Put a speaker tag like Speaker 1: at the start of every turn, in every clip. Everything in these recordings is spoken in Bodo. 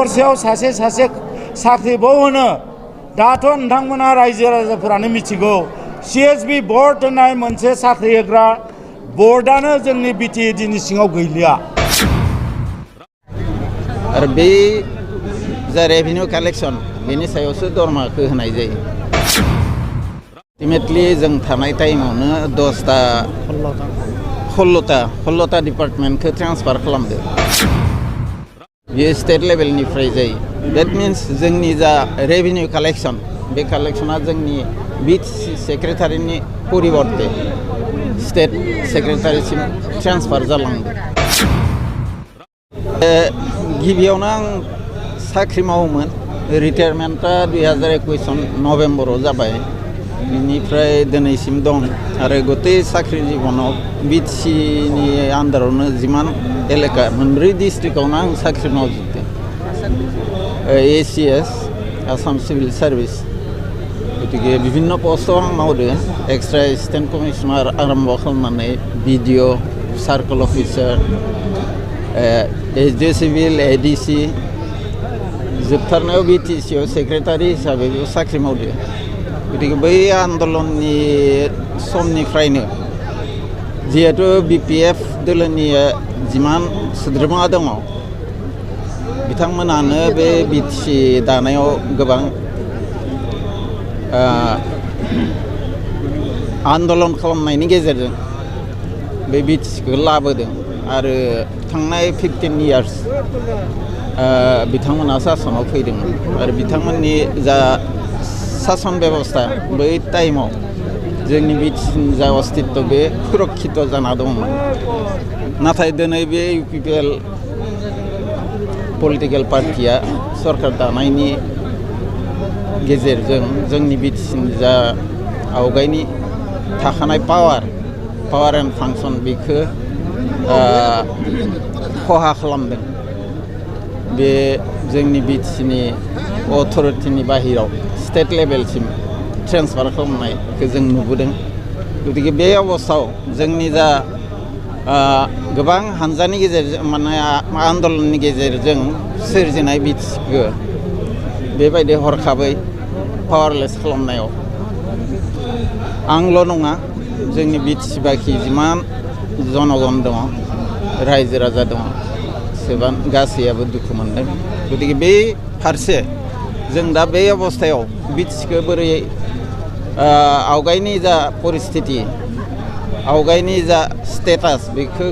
Speaker 1: हरसेयाव सासे साख्रिबो होनो दाथ' नोंथांमोना रायजो राजाफोरानो मिथिगौ CSB बोर्ड होननाय मोनसे साख्रि होग्रा बोर्डआनो जोंनि बिटिएडिनि सिङाव गैलिया।
Speaker 2: आरो बे जा रेभिनिउ कालेक्शन बेनि सायावसो दरमाखौ होनाय जायो। आल्टिमेटलि जों थानाय टाइमावनो 16टा डिपार्टमेन्टखौ ट्रान्सफार खालामदो। बेयो स्टेट लेभेलनिफ्राय जायो। डेट मिन्स जोंनि जा रेभिनिउ कालेक्शन बे कालेक्शना जोंनि बिट सेक्रेटारिनि परिबर्ते स्टेट सेक्रेटारिसिम ट्रान्सफार जालांदो। गिबियावनो आं साख्रि मावोमोन। रिटायारमेन्टआ 2021 नभेम्बराव जाबाय। बिनिफ्राय दिनैसिम दं आरो गते साख्रि जिबनाव बिटिसिनि आन्दारावनो जिमान एलेका मोनब्रै डिस्ट्रिक्टआवनो आं साख्रि मावजोबदों। ACS आसाम सिभिल सार्भिस गतिके বিভিন্ন पस्टआव आं मावदों। एक्सट्रा एसिस्टेन्ट कमिशनार आरम्भ खालामनानै BDO circle officer SD civil ADC जोबथारनायाव BTCआव सेक्रेटारि हिसाबै साख्रि मावदों। गतिके बै आन्दलननि समनिफ्रायनो जिहेतु BPF दोलोनि जिमान सोद्रोमा दङ बिथांमोनानो बे बिटिसि दानायाव गोबां आन्दलन खालामनायनि गेजेरजों बे बिटिसिखौ लाबोदों आरो थांनाय 15 इयार्स बिथांमोना सासनाव फैदोंमोन आरो बिथांमोननि जा सासन बेबस्था बै टाइमाव जोंनि बिटिसिनि जा अस्तित्व बे सुरक्षित जाना दंमोन। नाथाय दिनै बे UPPL पलिटिकेल पार्टिया सरकार दानायनि गेजेरजों जोंनि बिटिसिनि जा आवगायनि थाखानाय पावार एन्ड फांसन बेखौ खहा खालामदों। बे जोंनि बिटिसिनि अथरिटिनि बाहेराव स्टेट लेभेलसिम ट्रेन्सफार खालामनायखौ जों नुबोदों। गतिके बे अबस्थायाव जोंनि जा गोबां हानजानि गेजेरजों माने आन्दलननि गेजेरजों सोरजिनाय बिटिसिखौ बेबायदि हरखाबै पावारलेस खालामनायाव आंल' नङा जोंनि बिटिसि बाखि जिमान जनगण दङ रायजो राजा दङ सेबां गासैयाबो दुखु मोनदों। गतिके बे फारसे जों दा बे अबस्थायाव बिटिसिखौ बोरै आवगायनि जा परिस्थिति आवगायनि जा स्टेटास बेखौ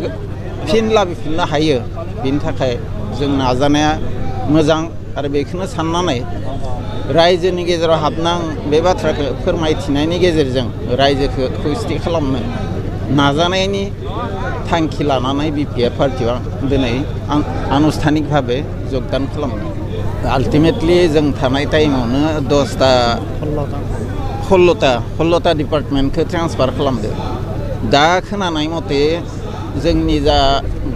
Speaker 2: फिन लाबोफिननो हायो बेनि थाखाय जों नाजानाया मोजां आरो बेखौनो साननानै रायजोनि गेजेराव हाबनां बे बाथ्राखौ फोरमायथिनायनि गेजेरजों रायजोखौ खौसेथि खालामनो नाजानायनि थांखि लानानै BPF पार्टिया दिनै आनुष्ठानिक भाबे जगदान खालामदों। आल्टिमेटलि जों थानाय टाइमावनो 16टा डिपार्टमेन्टखौ ट्रान्सफार खालामदो। दा खोनानाय मथे जोंनि जा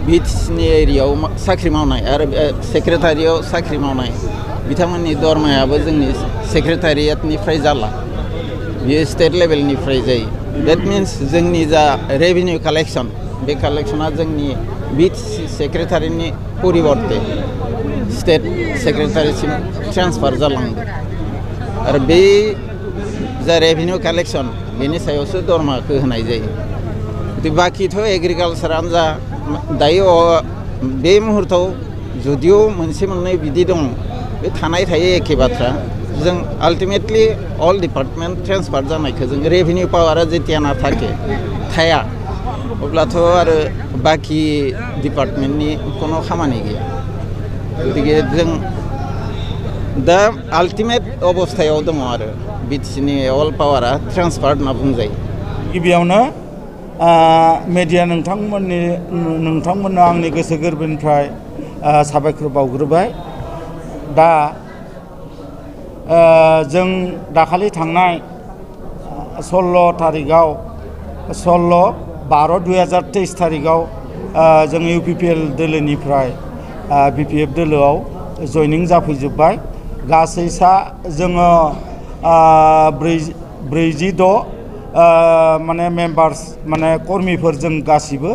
Speaker 2: बिटिसिनि एरियायाव साख्रि मावनाय आरो सेक्रेटारियाव साख्रि मावनाय बिथांमोननि दरमायाबो जोंनि सेक्रेटारियेटनिफ्राय जाला। बेयो स्टेट लेभेलनिफ्राय जायो। डेट मिन्स जोंनि जा रेभिनिउ कालेक्शन बे कालेक्शना जोंनि बिटिसि सेक्रेटारिनि परिबर्ते स्टेट सेक्रेटारिसिम ट्रान्सफार जालांदो आरो बे जा रेभिनिउ कालेक्शन बेनि सायावसो दरमाखौ होनाय जायो। बाखिथ' एग्रिकालसारानो जा दायो बे मुहुर्तआव जुदियो मोनसे मोननै बिदि दं बे थानाय थायो एखे बाथ्रा। जों आल्टिमेटलि अल डिपार्टमेन्ट ट्रेन्सफार जानायखौ जों रेभिनिउ पावारा जेतियाना थाया अब्लाथ' आरो बाखि डिपार्टमेन्टनि कोनो खामानि गैया। गतिके जों दा आल्टिमेट अबस्थायाव दङ आरो बिटिसिनि अल पावारा ट्रेन्सफार होनना बुंजायो।
Speaker 1: गिबियावनो मेडिया नोंथांमोननो आंनि गोसो गोरबोनिफ्राय साबायखर बावग्रोबाय। दा जों दाखालि थांनाय 16/12/2023 तारिखआव जों UPPL दोलोनिफ्राय BPF दोलोआव जयनिं जाफैजोब्बाय। गासै जोङो 46 माने मेम्बार्स माने कर्मिफोर जों गासिबो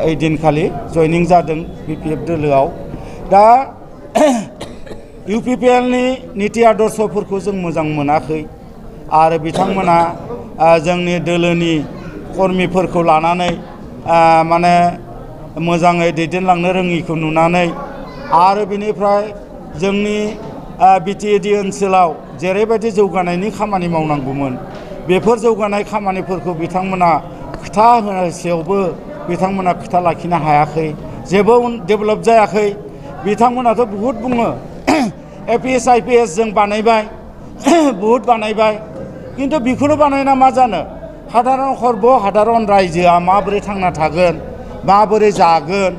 Speaker 1: ओइदिनखालि जयनिं जादों BPF दोलोआव। दा UPPL नि नीति आदर्शफोरखौ जों मोजां मोनाखै आरो बिथांमोना जोंनि दोलोनि कर्मिफोरखौ लानानै माने मोजाङै दैदेनलांनो रोङिखौ नुनानै आरो बिनिफ्राय जोंनि बिटिएडि ओनसोलाव जेरैबायदि जौगानायनि खामानि मावनांगौमोन बेफोर जौगानाय खामानिफोरखौ बिथांमोना खोथा होसेयावबो बिथांमोना खोथा लाखिनो हायाखै जेबो डेभेलप जायाखै बिथांमोनाथ' बहुद बुङो APS IPS जों बानायबाय बहुद बानायबाय किन्तु बेखौनो बानायना मा जानो साधारन साधारन रायजोआ माबोरै थांना थागोन माबोरै जागोन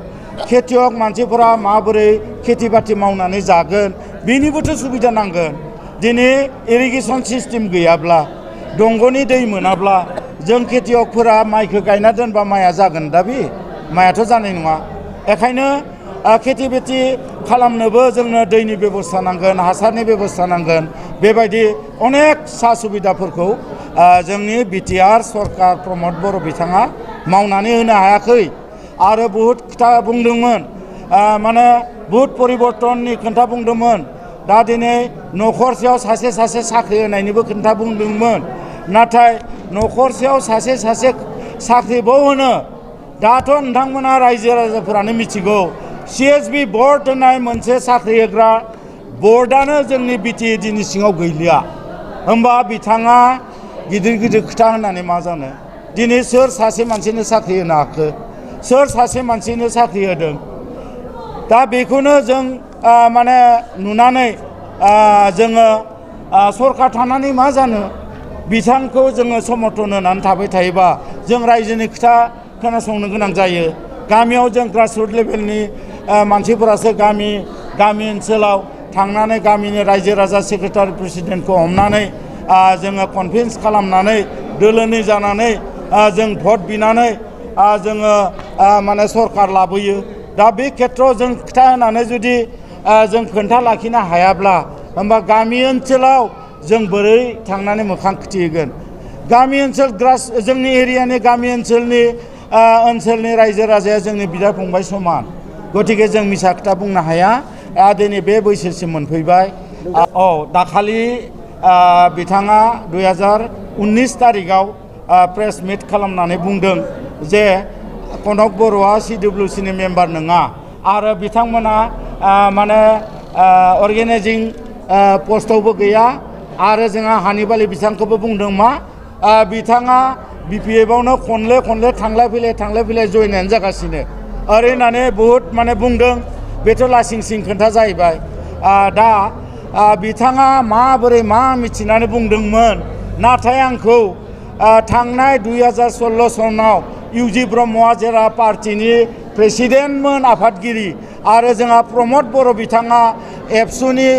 Speaker 1: खेतियक मानसिफोरा माबोरै खेति बाति मावनानै जागोन बेनिबोथ' सुबिदा नांगोन दिनै इरिगेसन सिस्टेम गैयाब्ला दंग'नि दै मोनाब्ला जों खेतियकफोरा माइखौ गायना दोनबा माइया जागोन दा बे माइयाथ' जानाय नङा बेखायनो खेति बाति खालामनोबो जोंनो दैनि बेबस्था नांगोन हासारनि बेबस्था नांगोन बेबायदि अनेक सा सुबिदाफोरखौ जोंनि बिटिआर सरकार प्रमद बर' बिथाङा मावनानै होनो हायाखै आरो बहुद खोथा बुंदोंमोन माने बहुद परिबर्तननि खोथा बुंदोंमोन दा दिनै न'खरसेयाव सासे साख्रि होनायनिबो खोथा बुंदोंमोन नाथाय न'खरसेयाव सासे साख्रिबो होनो दाथ' नोंथांमोना रायजो राजाफोरानो मिथिगौ CSB बर्ड होननाय मोनसे साख्रि होग्रा बर्डआनो जोंनि बिटिएडिनि सिङाव गैलिया होमबा बिथाङा गिदिर गिदिर खोथा होननानै मा जानो दिनै सोर सासे मानसिनो साख्रि होनो हाखो सोर सासे मानसिनो साख्रि होदों दा बेखौनो जों माने नुनानै जोङो सरकार थानानै मा जानो बिथांखौ जोङो समर्थन होनानै थाबाय थायोबा जों रायजोनि खोथा खोनासंनो गोनां जायो गामियाव जों ग्रासरुट लेभेलनि मानसिफोरासो गामि ओनसोलाव थांनानै गामिनि रायजो राजा सेक्रेटारि प्रेसिडेन्टखौ हमनानै जोङो कनभिन्स खालामनानै दोलोनि जानानै जों भट बिनानै जोङो माने सरकार लाबोयो दा बे खेथ्रआव जों खोथा होनानै जुदि जों खोन्था लाखिनो हायाब्ला होमबा गामि ओनसोलाव जों बोरै थांनानै मोखां खिथिगोन गामि ओनसोल जोंनि एरियानि गामि ओनसोलनि रायजो राजाया जोंनि बिदा फंबाय समान गतिके जों मिसा खोथा बुंनो हाया दिनै बे बैसोसिम मोनफैबाय दाखालि बिथाङा 2019 तारिखआव प्रेस मिट खालामनानै बुंदों जे कनक बर'आ CWC नि मेम्बार नङा आरो बिथांमोना माने अर्गेनाइजिं पस्टआवबो गैया आरो जोंहा हानिबालि बिथांखौबो बुंदों मा बिथाङा BPFआवनो खनले थांलाय फैलाय जयनायानो जागासिनो ओरै होननानै बहुद माने बुंदों बेथ' लासिंसिं खोन्था जाहैबाय दा बिथाङा माबोरै मा मिथिनानै बुंदोंमोन नाथाय आंखौ थांनाय 2016 सनाव UG ब्रह्मआ जेरा पार्टीनि प्रेसिडेन्टमोन आफादगिरि आरो जोंहा प्रमद बर' बिथाङा एबसुनि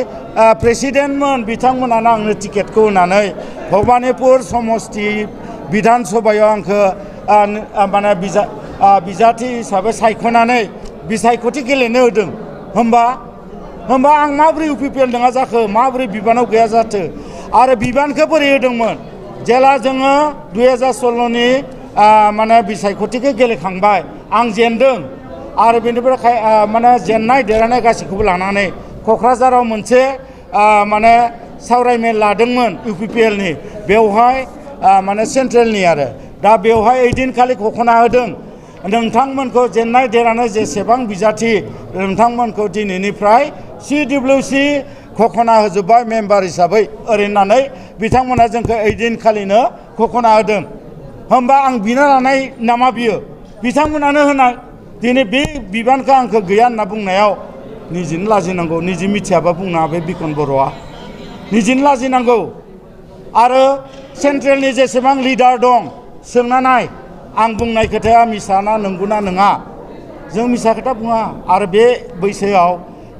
Speaker 1: प्रेसिडेन्टमोन बिथांमोनानो आंनो टिकेटखौ होनानै भबानिपुर समस्ति बिधान सभायाव आंखौ माने बिजाथि हिसाबै सायख'नानै बिसायख'थि गेलेनो होदों होमबा आं माबोरै UPPL नङा जाखो माबोरै बिबानाव गैया जाथो आरो बिबानखौ बोरै होदोंमोन जेला जोङो 2016 नि माने बिसायख'थिखौ गेलेखांबाय आं जेनदों आरो बेनिफ्राय माने जेननाय देरहानाय गासैखौबो लानानै क'क्राझाराव मोनसे माने सावरायमेल लादोंमोन UPPL नि बेवहाय माने सेन्ट्रेलनि आरो दा बेवहाय ओइदिनखालि घोषणा होदों नोंथांमोनखौ जेननाय देरहानाय जेसेबां बिजाथि नोंथांमोनखौ दिनैनिफ्राय CWC घोषणा होजोब्बाय मेम्बार हिसाबै ओरै होननानै बिथांमोना जोंखौ ओइदिनखालिनो घोषणा होदों होमबा आं बिना लानाय नामा बियो बिथांमोनानो होनाय दिनै बे बिबानखौ आंखौ गैया होनना बुंनायाव निजेनो लाजिनांगौ निजे मिथियाबा बुंना बे बिकन बर'आ निजेनो लाजिनांगौ आरो सेन्ट्रेलनि जेसेबां लिडार दं सोंना नाय आं बुंनाय खोथाया मिसाना नंगौना नङा जों मिसा खोथा बुङा आरो बे बैसोआव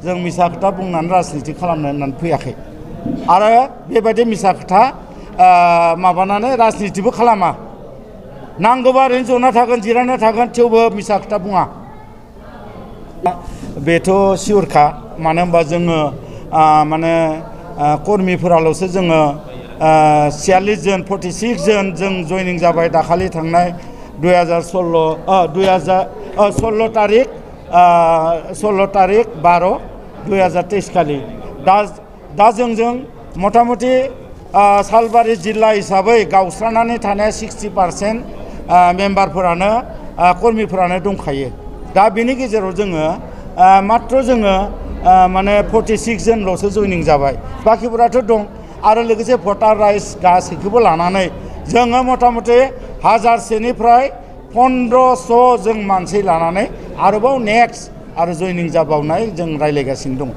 Speaker 1: जों मिसा खोथा बुंनानै राजनिति खालामनो होननानै फैयाखै आरो बेबायदि मिसा खोथा माबानानै राजनितिबो खालामा नांगौबा ओरैनो जना थागोन जिरायना थागोन थेवबो मिसा खोथा बुङा बेथ' सिउरखा मानो होनबा जोङो माने कर्मिफोराल'सो जोङो 46 जन 46 जन जों जयनिं जाबाय दाखालि थांनाय 16 तारिख 12 2023 खालि दा जोंजों मथा मथि सालबारि जिल्ला हिसाबै गावस्रानानै थानाय 60% मेम्बारफोरानो कर्मिफोरानो दंखायो। दा बेनि गेजेराव जोङो मात्र जोङो माने 46 जनल'सो जइनिं जाबाय, बाखिफोराथ' दं। आरो लोगोसे भटार राइट्स गासैखौबो लानानै जोङो मथा मथि 1000सेनिफ्राय 1500 जों मानसि लानानै आरोबाव नेक्स्ट आरो जइनिं जाबावनाय जों रायज्लायगासिनो दं।